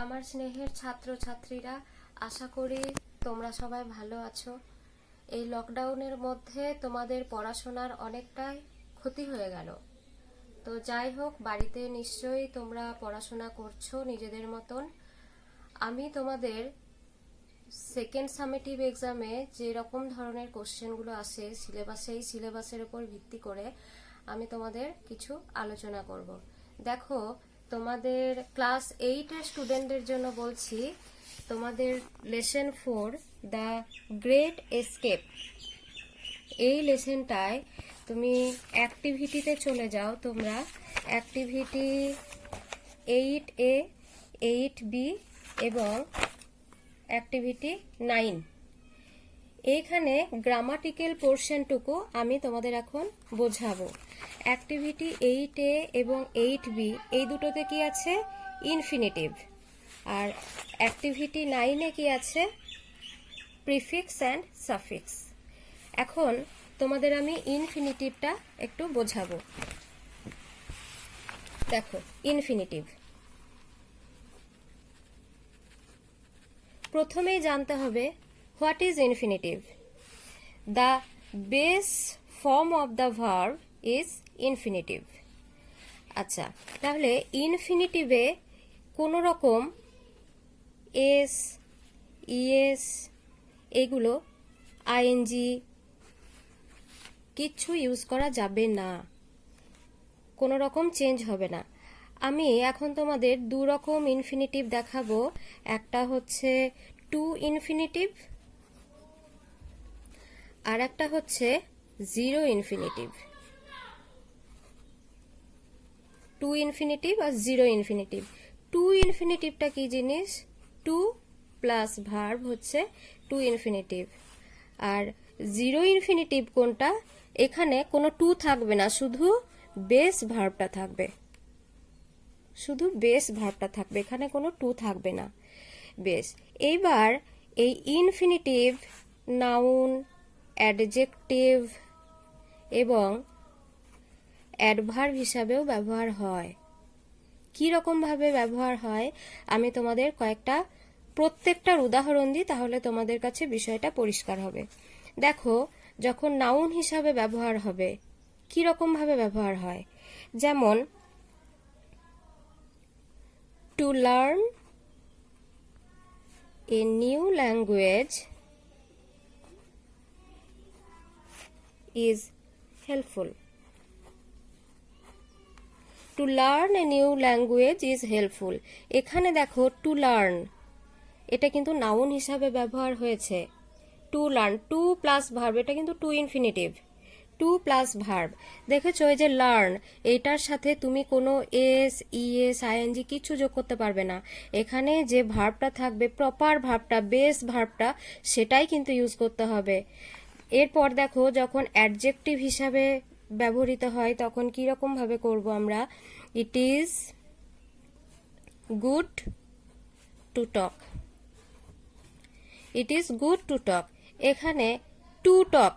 আমার স্নেহের ছাত্রছাত্রীরা, আশা করি তোমরা সবাই ভালো আছো। এই লকডাউনের মধ্যে তোমাদের পড়াশোনার অনেকটাই ক্ষতি হয়ে গেল। তো যাই হোক, বাড়িতে নিশ্চয়ই তোমরা পড়াশোনা করছো নিজেদের মতন। আমি তোমাদের সেকেন্ড সামেটিভ এক্সামে যে রকম ধরনের কোশ্চেনগুলো আসে সেই সিলেবাসের উপর ভিত্তি করে আমি তোমাদের কিছু আলোচনা করব। দেখো, তোমাদের ক্লাস 8-এর স্টুডেন্টদের জন্য বলছি, তোমাদের লেসন 4 দ্য গ্রেট এস্কেপ, এই লেসনটায় তুমি অ্যাক্টিভিটিতে চলে যাও। তোমরা অ্যাক্টিভিটি 8A, 8B এবং অ্যাক্টিভিটি 9, এইখানে গ্রামাটিক্যাল পোর্শনটুকু আমি তোমাদের এখন বোঝাবো। অ্যাক্টিভিটি 8A এবং 8B এই দুটোতে কি আছে? ইনফিনিটিভ। আর অ্যাক্টিভিটি 9-এ কি আছে? Prefix and suffix. এখন তোমাদের আমি ইনফিনিটিভটা একটু বোঝাবো। দেখো, ইনফিনিটিভ প্রথমেই জানতে হবে what is infinitive. The base form of the verb is infinitive. আচ্ছা, তাহলে ইনফিনিটিভে কোনো রকম এস, ইএস, এগুলো আইএনজি কিচ্ছু ইউজ করা যাবে না, কোনো রকম চেঞ্জ হবে না। আমি এখন তোমাদের দু রকম ইনফিনিটিভ দেখাবো। একটা হচ্ছে টু ইনফিনিটিভ আর একটা হচ্ছে জিরো ইনফিনিটিভ। টু ইনফিনিটিভ আর জিরো ইনফিনিটিভ। টু ইনফিনিটিভটা কি জিনিস? টু প্লাস ভার্ব হচ্ছে টু ইনফিনিটিভ। আর জিরো ইনফিনিটিভ কোনটা? এখানে কোনো টু থাকবে না, শুধু বেস ভার্বটা থাকবে, শুধু বেস ভার্বটা থাকবে, এখানে কোনো টু থাকবে না, বেস। এইবার এই ইনফিনিটিভ নাউন, অ্যাডজেক্টিভ এবং অ্যাডভার্ব হিসাবেও ব্যবহার হয়। কি রকম ভাবে ব্যবহার হয় আমি তোমাদের প্রত্যেকটার উদাহরণ দিই, তাহলে তোমাদের কাছে বিষয়টা পরিষ্কার হবে। দেখো, যখন নাউন হিসাবে ব্যবহার হবে কি রকম ভাবে ব্যবহার হয়? যেমন to learn a new language is helpful. To learn a new language is helpful. এখানে দেখো, টু লার্ন এটা কিন্তু নাউন হিসাবে ব্যবহার হয়েছে। To learn, to plus verb, এটা কিন্তু to infinitive, to plus verb. দেখেছো, এই যে লার্ন, এটার সাথে তুমি কোনো এস, ইএস, আইএনজি কিছু যোগ করতে পারবে না। এখানে যে ভার্বটা থাকবে, প্রপার ভার্বটা, বেস ভার্বটা, সেটাই কিন্তু ইউজ করতে হবে। এরপর দেখো, যখন অ্যাডজেক্টিভ হিসাবে ব্যবহৃত হয় তখন কি রকম ভাবে করব আমরা? It is good to talk. It is good to talk, এখানে to talk,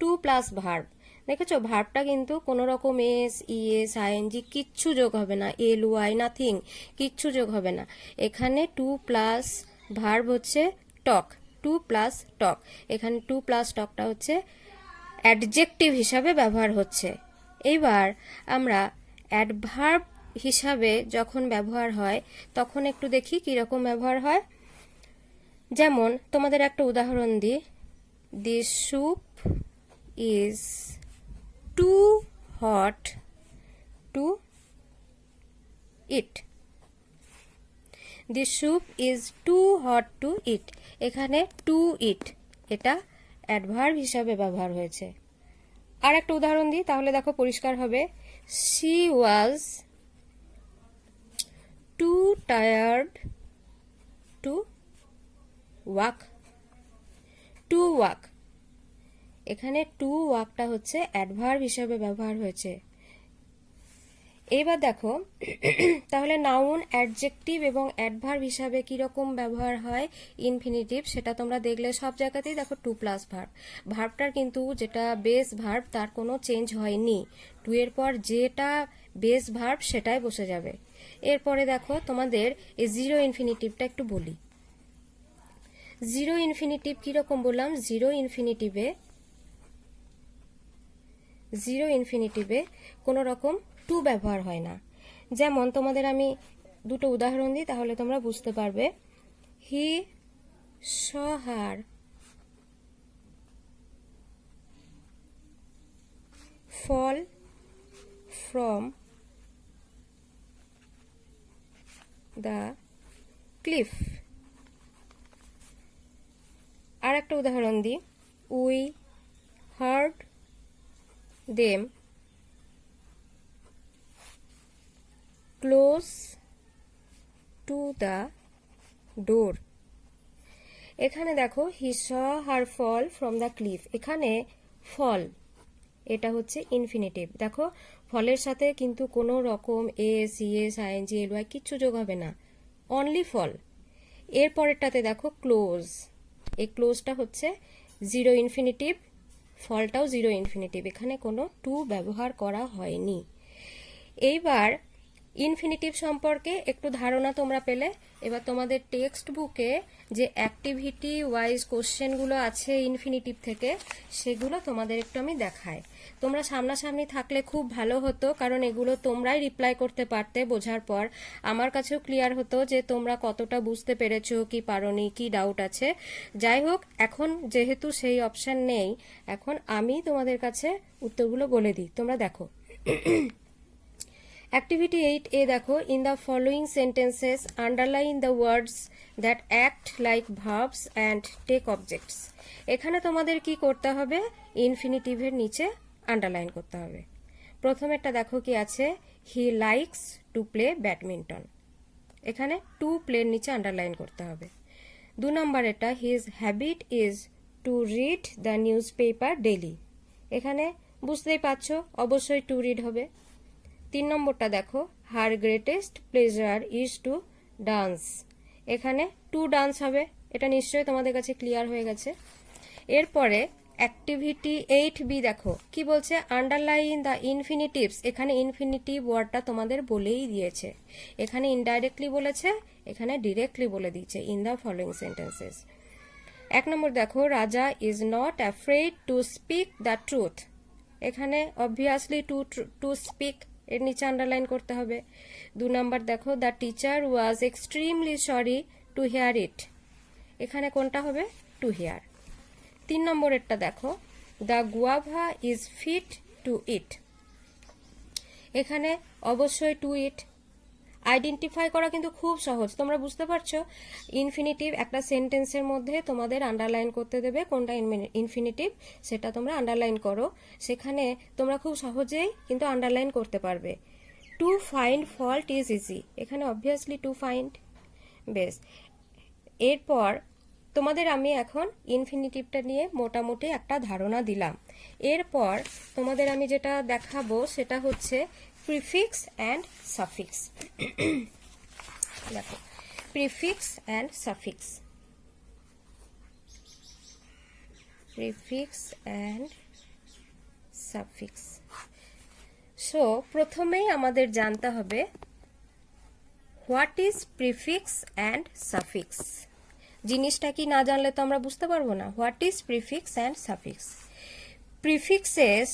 to plus verb. দেখেছো, ভার্বটা কিন্তু কোনো রকম এস, ইএস, আইএনজি কিচ্ছু যোগ হবে না, এল, ওয়াই, নাথিং, কিচ্ছু যোগ হবে না। এখানে টু প্লাস ভার্ব হচ্ছে টক, টু প্লাস টক। এখানে টু প্লাস টকটা হচ্ছে অ্যাডজেক্টিভ হিসাবে ব্যবহার হচ্ছে। এইবার আমরা অ্যাডভার্ব হিসাবে যখন ব্যবহার হয় তখন একটু দেখি কিরকম ব্যবহার হয়। যেমন তোমাদের একটা উদাহরণ দিই, this soup is too hot to eat. This soup is too hot to eat. এখানে টু ইট এটা অ্যাডভার্ব হিসাবে ব্যবহার হয়েছে। আর একটা উদাহরণ দিই, তাহলে দেখো পরিষ্কার হবে। She was two tired to walk. To walk, এখানে টু ওয়াকটা হচ্ছে অ্যাডভার্ব হিসাবে ব্যবহার হয়েছে। এবার দেখো, তাহলে নাউন, অ্যাডজেক্টিভ এবং অ্যাডভার্ব হিসাবে কিরকম ব্যবহার হয় ইনফিনিটিভ, সেটা তোমরা দেখলে সব জায়গাতেই দেখো টু প্লাস ভার্ব। ভার্বটার কিন্তু যেটা বেস ভার্ব তার কোনো চেঞ্জ হয়নি। টু এর পর যেটা বেস ভার্ব সেটাই বসে যাবে। এরপরে দেখো তোমাদের এই জিরো ইনফিনিটিভটা একটু বলি। জিরো ইনফিনিটিভ কিরকম বললাম, জিরো ইনফিনিটিভে কোনো রকম টু ব্যবহার হয় না। যেমন তোমাদের আমি দুটো উদাহরণ দিই, তাহলে তোমরা বুঝতে পারবে। হি স হার fall from the cliff। আর একটা উদাহরণ দিই, we heard them close to the door. এখানে দেখো হি স হার ফল ফ্রম দ্য ক্লিফ, এখানে ফল এটা হচ্ছে ইনফিনিটিভ। দেখো ফলের সাথে কিন্তু কোনো রকম এস, ইএস, আইএনজি, এলওয়াই কিচ্ছু যোগ হবে না, অনলি ফল। এর পরেরটাতে দেখো ক্লোজ, এই ক্লোজটা হচ্ছে জিরো ইনফিনিটিভ, ফলটাও জিরো ইনফিনিটিভ, এখানে কোনো টু ব্যবহার করা হয়নি। এইবার ইনফিনিটিভ সম্পর্কে একটু ধারণা তোমরা পেলে। এবার তোমাদের টেক্সট বুকে যে অ্যাক্টিভিটি ওয়াইজ কোশ্চেনগুলো আছে ইনফিনিটিভ থেকে, সেগুলো তোমাদের একটু আমি দেখাই। তোমরা সামনাসামনি থাকলে খুব ভালো হতো, কারণ এগুলো তোমরাই রিপ্লাই করতে পারতে। বোঝার পর আমার কাছেও ক্লিয়ার হতো যে তোমরা কতটা বুঝতে পেরেছো কি পারোনি, কি ডাউট আছে। যাই হোক, এখন যেহেতু সেই অপশন নেই, এখন আমি তোমাদের কাছে উত্তরগুলো বলে দিই, তোমরা দেখো। Activity 8A দেখো, in the following sentences underline the words that act like verbs and take objects। এখানে তোমাদের কি করতে হবে, ইনফিনিটিভের নিচে আন্ডারলাইন করতে হবে। প্রথমেরটা দেখো কি আছে, he likes to play badminton, এখানে টু প্লের নিচে আন্ডারলাইন করতে হবে। 2 নম্বরেরটা, his habit is to read the newspaper daily, এখানে বুঝতেই পারছো অবশ্যই টু রিড হবে। 3 নম্বরটা দেখো, her greatest pleasure is to dance, এখানে টু ডান্স হবে, এটা নিশ্চয়ই তোমাদের কাছে ক্লিয়ার হয়ে গেছে। এরপরে অ্যাক্টিভিটি 8B দেখো কি বলছে, আন্ডারলাইন দ্য ইনফিনিটিভস, এখানে ইনফিনিটিভ ওয়ার্ডটা তোমাদের বলেই দিয়েছে, এখানে ইনডাইরেক্টলি বলেছে, এখানে ডিরেক্টলি বলে দিয়েছে, in the following sentences. 1 number দেখো, Raja is not afraid to speak the truth, এখানে অবভিয়াসলি টু স্পিক এর নিচে আন্ডারলাইন করতে হবে। 2 নম্বর দেখো, the teacher was extremely sorry to hear it, এখানে কোনটা হবে, টু হিয়ার। 3 নম্বরেরটা দেখো, the guava is fit to eat, এখানে অবশ্যই টু ইট। আইডেন্টিফাই করা কিন্তু খুব সহজ, তোমরা বুঝতে পারছো। ইনফিনিটিভ একটা সেন্টেন্সের মধ্যে তোমাদের আন্ডারলাইন করতে দেবে কোনটা ইনফিনিটিভ, সেটা তোমরা আন্ডারলাইন করো, সেখানে তোমরা খুব সহজেই কিন্তু আন্ডারলাইন করতে পারবে। To find fault is easy, এখানে অবভিয়াসলি টু ফাইন্ড। বেশ, এরপর তোমাদের আমি এখন ইনফিনিটিভটা নিয়ে মোটামুটি একটা ধারণা দিলাম। এরপর তোমাদের আমি যেটা দেখাবো সেটা হচ্ছে প্রিফিক্স অ্যান্ড সাফিক্স। দেখো, prefix and suffix, prefix and suffix. So প্রথমেই আমাদের জানতে হবে what is prefix and suffix. জিনিসটা কি না জানলে তো আমরা বুঝতে পারবো না। What is prefix and suffix? Prefixes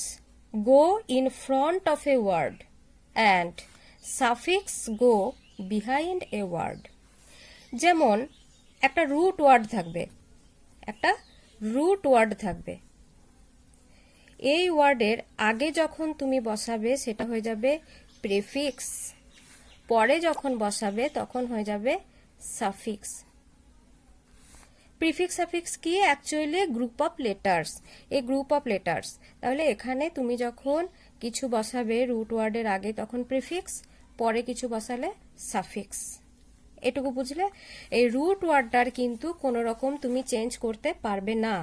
go in front of a word and suffix go behind a word. যেমন একটা রুট ওয়ার্ড থাকবে, একটা রুট ওয়ার্ড থাকবে, এই ওয়ার্ডের আগে যখন তুমি বসাবে সেটা হয়ে যাবে প্রিফিক্স, পরে যখন বসাবে তখন হয়ে যাবে সাফিক্স। প্রিফিক্স সাফিক্স কি? অ্যাকচুয়ালি গ্রুপ অফ লেটার্স, এই গ্রুপ অফ লেটার্স। তাহলে এখানে তুমি যখন কিছু বসাবে রুট ওয়ার্ডের আগে তখন প্রিফিক্স, পরে কিছু বসালে সাফিক্স। এটুকু বুঝলে? এই রুট ওয়ার্ডটার কিন্তু কোনো রকম তুমি চেঞ্জ করতে পারবে না।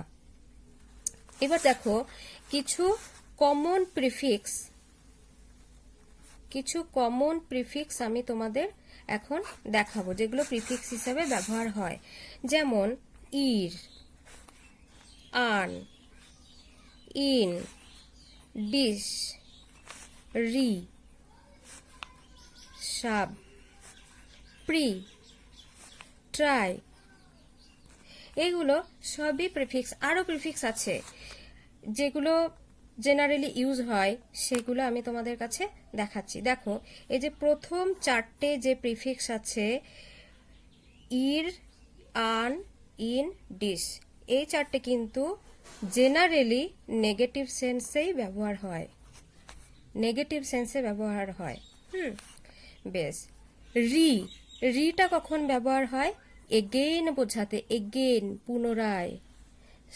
এবার দেখো কিছু কমন প্রিফিক্স আমি তোমাদের এখন দেখাবো যেগুলো প্রিফিক্স হিসেবে ব্যবহার হয়। যেমন ইর, আন, ইন, ডিশ, রি, সাব, প্রি, ট্রাই, এগুলো সবই প্রিফিক্স। আরো প্রিফিক্স আছে যেগুলো জেনারেলি ইউজ হয়, সেগুলো আমি তোমাদের কাছে দেখাচ্ছি। দেখো, এই যে প্রথম চারটে যে প্রিফিক্স আছে, ইর, আন, ইন, ডিস, এই চারটে কিন্তু জেনারেলি নেগেটিভ সেন্সেই ব্যবহার হয়, নেগেটিভ সেন্সে ব্যবহার হয়। বেশ। রি, রিটা কখন ব্যবহার হয়? এগেইন বোঝাতে, এগেইন, পুনরায়।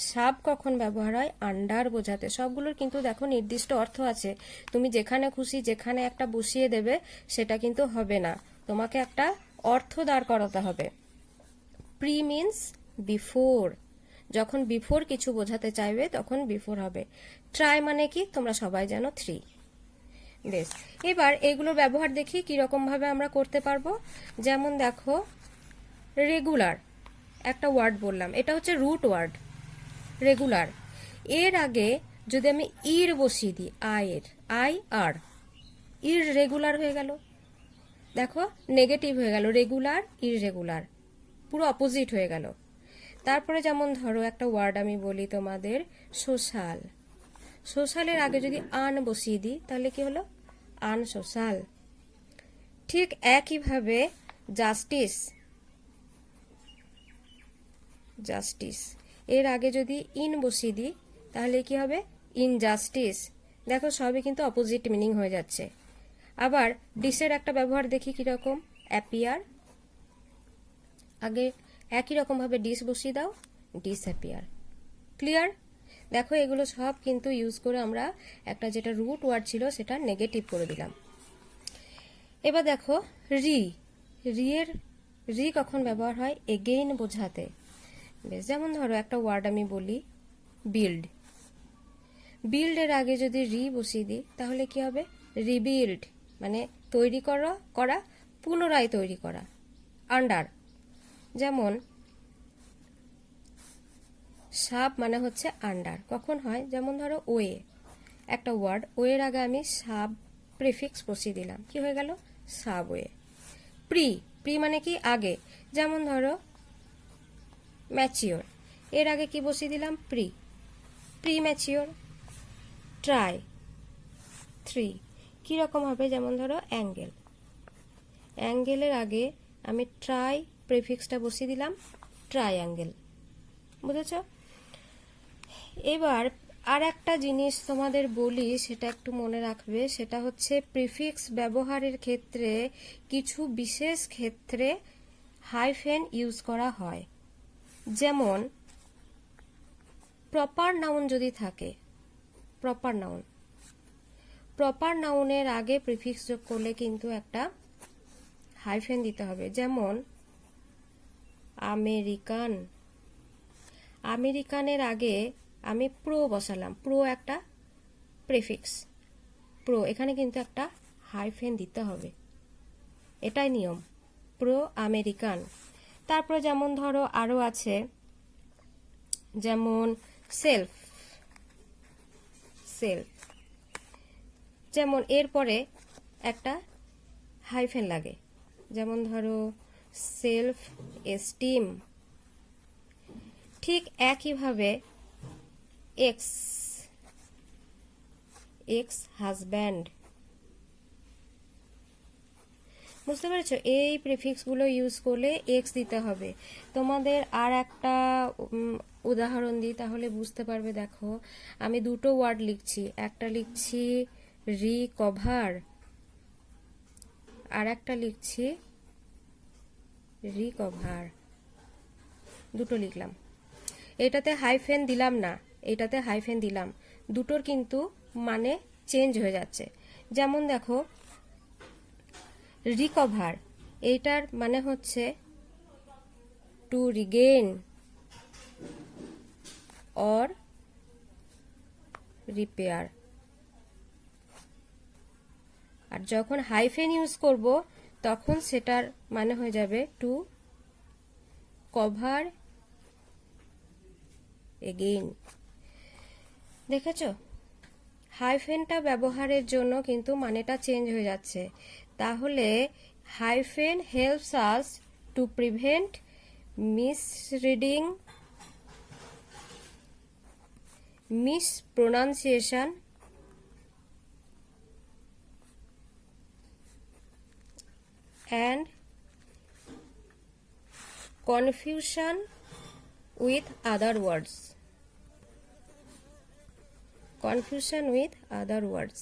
সাব কখন ব্যবহার হয়? আন্ডার বোঝাতে। সবগুলোর কিন্তু দেখো নির্দিষ্ট অর্থ আছে, তুমি যেখানে খুশি যেখানে একটা বসিয়ে দেবে সেটা কিন্তু হবে না, তোমাকে একটা অর্থ দাঁড় করাতে হবে। প্রি মিন্স বিফোর, যখন বিফোর কিছু বোঝাতে চাইবে তখন বিফোর হবে। ট্রাই মানে কি তোমরা সবাই জানো, 3। বেশ, এবার এগুলোর ব্যবহার দেখি কিরকম ভাবে আমরা করতে পারবো। যেমন দেখো, রেগুলার একটা ওয়ার্ড বললাম, এটা হচ্ছে রুট ওয়ার্ড রেগুলার। এর আগে যদি আমি ইর বসিয়ে দিই, আই আর, ইর রেগুলার হয়ে গেল। দেখো, নেগেটিভ হয়ে গেল, রেগুলার ইররেগুলার, পুরো অপোজিট হয়ে গেল। তারপরে যেমন ধরো একটা ওয়ার্ড আমি বলি তোমাদের, সোশ্যাল। সোশ্যালের আগে যদি আন বসিয়ে দিই তাহলে কি হলো? আনসোশ্যাল। ঠিক একইভাবে জাস্টিস, জাস্টিস এর আগে যদি ইন বসিয়ে দিই তাহলে কি হবে? ইনজাস্টিস। দেখো, সবই কিন্তু অপোজিট মিনিং হয়ে যাচ্ছে। আবার ডিসের একটা ব্যবহার দেখি কিরকম, অ্যাপিয়ার, আগে একই রকম ভাবে ডিস বসিয়ে দাও, ডিসঅ্যাপিয়ার। ক্লিয়ার? দেখো, এগুলো সব কিন্তু ইউজ করে আমরা একটা যেটা রুট ওয়ার্ড ছিল সেটা নেগেটিভ করে দিলাম। এবার দেখো, রি, রি কখন ব্যবহার হয়? এগেইন বোঝাতে। বেশ, যেমন ধরো একটা ওয়ার্ড আমি বলি, বিল্ড। বিল্ডের আগে যদি রি বসিয়ে দিই তাহলে কি হবে? রিবিল্ড, মানে তৈরি করা, পুনরায় তৈরি করা। আন্ডার, যেমন সাব মানে হচ্ছে আন্ডার, কখন হয়? যেমন ধরো ওয়ে, একটা ওয়ার্ড, ওয়ের আগে আমি সাব প্রিফিক্স বসিয়ে দিলাম, কি হয়ে গেল? সাবওয়ে। প্রি, প্রি মানে কি? আগে। যেমন ধরো ম্যাচিওর, এর আগে কি বসিয়ে দিলাম? Pre, pre mature. ট্রাই, 3, কিরকম হবে? যেমন ধরো অ্যাঙ্গেল, অ্যাঙ্গেলের আগে আমি ট্রাই প্রিফিক্সটা বসিয়ে দিলাম, ট্রাইঅ্যাঙ্গেল। বুঝেছ? এবার আর একটা জিনিস তোমাদের বলি, সেটা একটু মনে রাখবে, সেটা হচ্ছে প্রিফিক্স ব্যবহারের ক্ষেত্রে কিছু বিশেষ ক্ষেত্রে হাইফেন ইউজ করা হয়। যেমন প্রপার নাউন যদি থাকে, প্রপার নাউন, প্রপার নাউনের আগে প্রিফিক্স যোগ করলে কিন্তু একটা হাইফেন দিতে হবে। যেমন আমেরিকান, আমেরিকানের আগে আমি প্রো বসালাম, প্রো একটা প্রিফিক্স, প্রো, এখানে কিন্তু একটা হাইফেন দিতে হবে, এটাই নিয়ম। Pro American. তারপর যেমন ধরো আরো আছে, যেমন সেলফ, সেলফ, যেমন এরপরে একটা হাইফেন লাগে, যেমন ধরো সেলফ এস্টিম। ঠিক একইভাবে এক্স, এক্স হাজব্যান্ড। বুঝতে পেরেছো? এই প্রিফিক্সগুলো ইউজ করলে এক্স দিতে হবে। তোমাদের আর একটা উদাহরণ দিই তাহলে বুঝতে পারবে। দেখো, আমি দুটো ওয়ার্ড লিখছি, একটা লিখছি রিকভার, আর একটা লিখছি রিকভার, দুটো লিখলাম। এটাতে হাইফেন দিলাম না, এটাতে হাইফেন দিলাম, দুটোর কিন্তু মানে চেঞ্জ হয়ে যাচ্ছে। যেমন দেখো, রিকভার, এইটার মানে হচ্ছে টু রিগেইন অর রিপেয়ার, আর যখন হাইফেন ইউজ করব তখন সেটার মানে হয়ে যাবে টু কভার এগেইন। দেখেছো? হাইফেনটা ব্যবহারের জন্য কিন্তু মানেটা চেঞ্জ হয়ে যাচ্ছে। তাহলে hyphen helps us to prevent misreading, mispronunciation, and confusion with other words. Confusion with other words.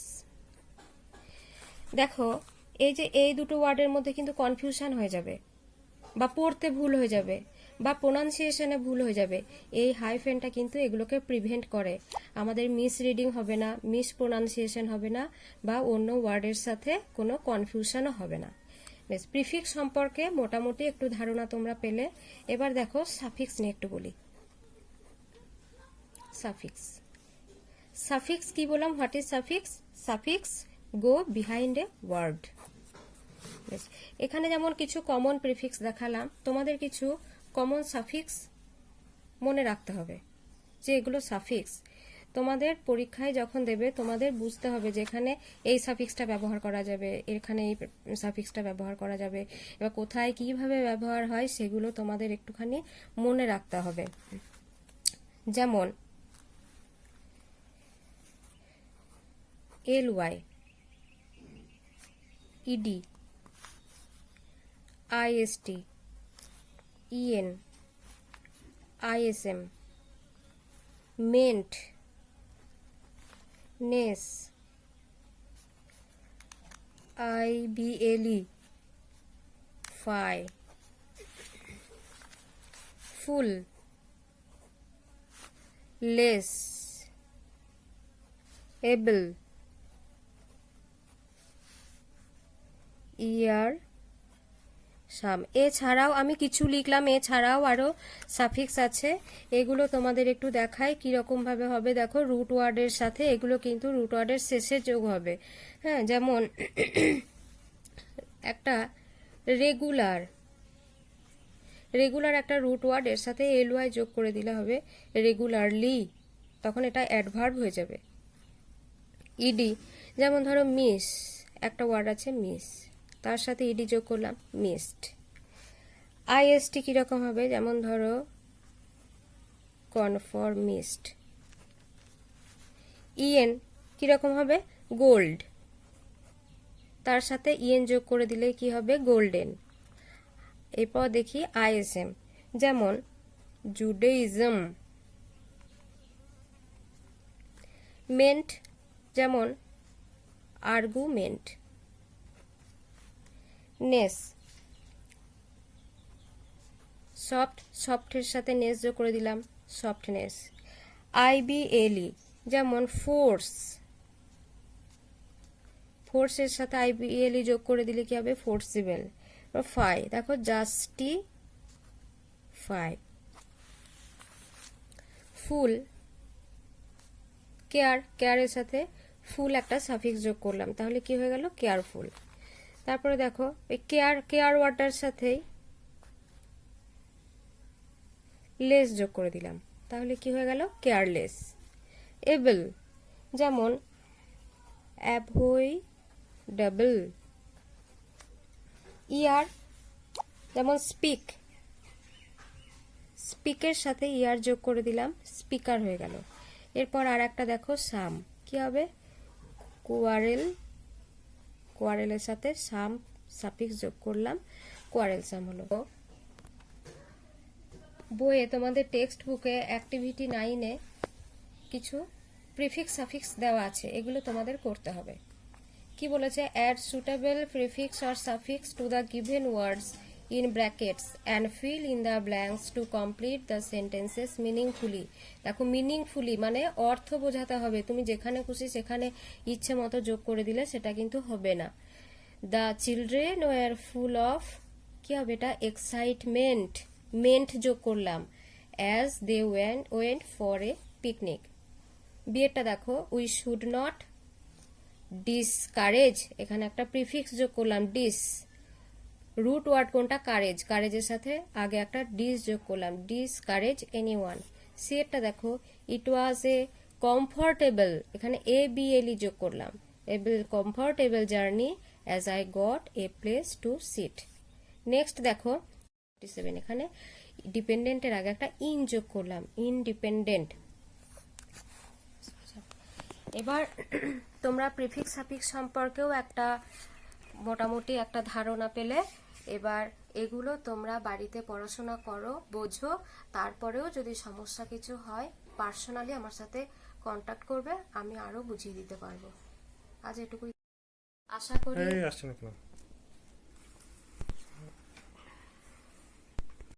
দেখো এই যে এই দুটো ওয়ার্ডের মধ্যে কিন্তু কনফিউশন হয়ে যাবে, বা পড়তে ভুল হয়ে যাবে, বা প্রোনাউন্সিয়েশনে ভুল হয়ে যাবে। এই হাইফেনটা কিন্তু এগুলোকে প্রিভেন্ট করে, আমাদের মিস রিডিং হবে না, মিস প্রোনাউন্সিয়েশন হবে না, বা অন্য ওয়ার্ডের সাথে কোনো কনফিউশনও হবে না। বেশ, প্রিফিক্স সম্পর্কে মোটামুটি একটু ধারণা তোমরা পেলে। এবার দেখো সাফিক্স নিয়ে একটু বলি। সাফিক্স, সাফিক্স কি বললাম? What is suffix? Suffix go behind a word. বেশ, এখানে যেমন কিছু কমন প্রিফিক্স দেখালাম, তোমাদের কিছু কমন সাফিক্স মনে রাখতে হবে, যে এগুলো সাফিক্স। তোমাদের পরীক্ষায় যখন দেবে তোমাদের বুঝতে হবে যে এখানে এই সাফিক্সটা ব্যবহার করা যাবে, এখানে এই সাফিক্সটা ব্যবহার করা যাবে, এবার কোথায় কিভাবে ব্যবহার হয় সেগুলো তোমাদের একটুখানি মনে রাখতে হবে। যেমন ly, ed, ist, en, ism, meant, ness, ible, phi, full, less, able, ইয়ার, সাম। এছাড়াও আমি কিছু লিখলাম, এছাড়াও আরো সাফিক্স আছে, এগুলো তোমাদের একটু দেখায় কিরকম ভাবে হবে। দেখো রুট ওয়ার্ডের সাথে এগুলো কিন্তু রুট ওয়ার্ডের শেষে যোগ হবে। হ্যাঁ, যেমন একটা রেগুলার, রেগুলার একটা রুট ওয়ার্ড, এর সাথে ly যোগ করে দিলে হবে রেগুলারলি, তখন এটা অ্যাডভার্ব হয়ে যাবে। ইডি, যেমন ধরো মিস, একটা ওয়ার্ড আছে মিস, তার সাথে ইডি যোগ করলাম মিসড। আইএসটি কিরকম হবে? যেমন ধরো কনফরমিস্ট। ইএন কিরকম হবে? গোল্ড, তার সাথে ইএন যোগ করে দিলে কি হবে? গোল্ডেন। এরপর দেখি আইএসএম, যেমন জুডাইজম। মেন্ট, যেমন আর্গুমেন্ট। নেস, সফট, সফটের সাথে নেস যোগ করে দিলাম সফটনেস। আইবিএলই, যেমন ফোর্স, ফোর্সের সাথে আইবিএলই যোগ করে দিলে কি হবে? ফোর্সিবল। ফাই, দেখো জাস্টিফাই। ফুল, কেয়ার, কেয়ারের সাথে ফুল একটা সাফিক্স যোগ করলাম, তাহলে কি হয়ে গেল? কেয়ারফুল। তারপরে দেখো এই কেয়ার, কেয়ার ওয়ার্ডটার সাথেই লেস যোগ করে দিলাম, তাহলে কি হয়ে গেল? কেয়ারলেস। এবল, যেমন অ্যাভয়েডেবল। ইয়ার, যেমন স্পিক, স্পিকের সাথে ইয়ার যোগ করে দিলাম, স্পিকার হয়ে গেল। এরপর আর একটা দেখো সাম, কি হবে? কোয়ারেল, কোয়ারেলের সাথে সাম সাফিক্স যোগ করলাম, কোয়ারেল সাম হলো। বইয়ে তোমাদের টেক্সট বুকে অ্যাক্টিভিটি 9-এ কিছু প্রিফিক্স সাফিক্স দেওয়া আছে, এগুলো তোমাদের করতে হবে। কি বলেছে? Add suitable prefix or suffix to the given words in brackets and fill in the blanks to complete the sentences meaningfully। দেখো মিনিংফুলি মানে অর্থ বোঝাতে হবে, তুমি যেখানে খুশি সেখানে ইচ্ছে মতো যোগ করে দিলে সেটা কিন্তু হবে না। The children were full of, কি হবে এটা? এক্সাইটমেন্ট, মেন্ট যোগ করলাম, as they went for a picnic. বিয়েরটা দেখো উই শুড নট ডিসকারেজ, এখানে একটা প্রিফিক্স যোগ করলাম ডিস। রুট ওয়ার্ড কোনটা? কারেজ, কারেজের সাথে আগে একটা ডিস যোগ করলাম, ডিসকারেজ এনিওয়ান। সি এরটা দেখো ইট ওয়াজ এ কমফোর্টেবল, এখানে এ বি এল ই যোগ করলাম, comfortable journey as I got a place to sit. Next দেখো 47, এখানে ডিপেন্ডেন্টের আগে একটা ইন যোগ করলাম, ইনডিপেন্ডেন্ট। এবার তোমরা প্রিফিক্স সাফিক্স সম্পর্কেও একটা মোটামুটি একটা ধারণা পেলে। এবার এগুলো তোমরা বাড়িতে পড়াশোনা করো, বোঝো, তারপরেও যদি সমস্যা কিছু হয় পার্সোনালি আমার সাথে কন্টাক্ট করবে, আমি আরো বুঝিয়ে দিতে পারবো। আজ এটুকুই, আশা করি আসছে না কেন?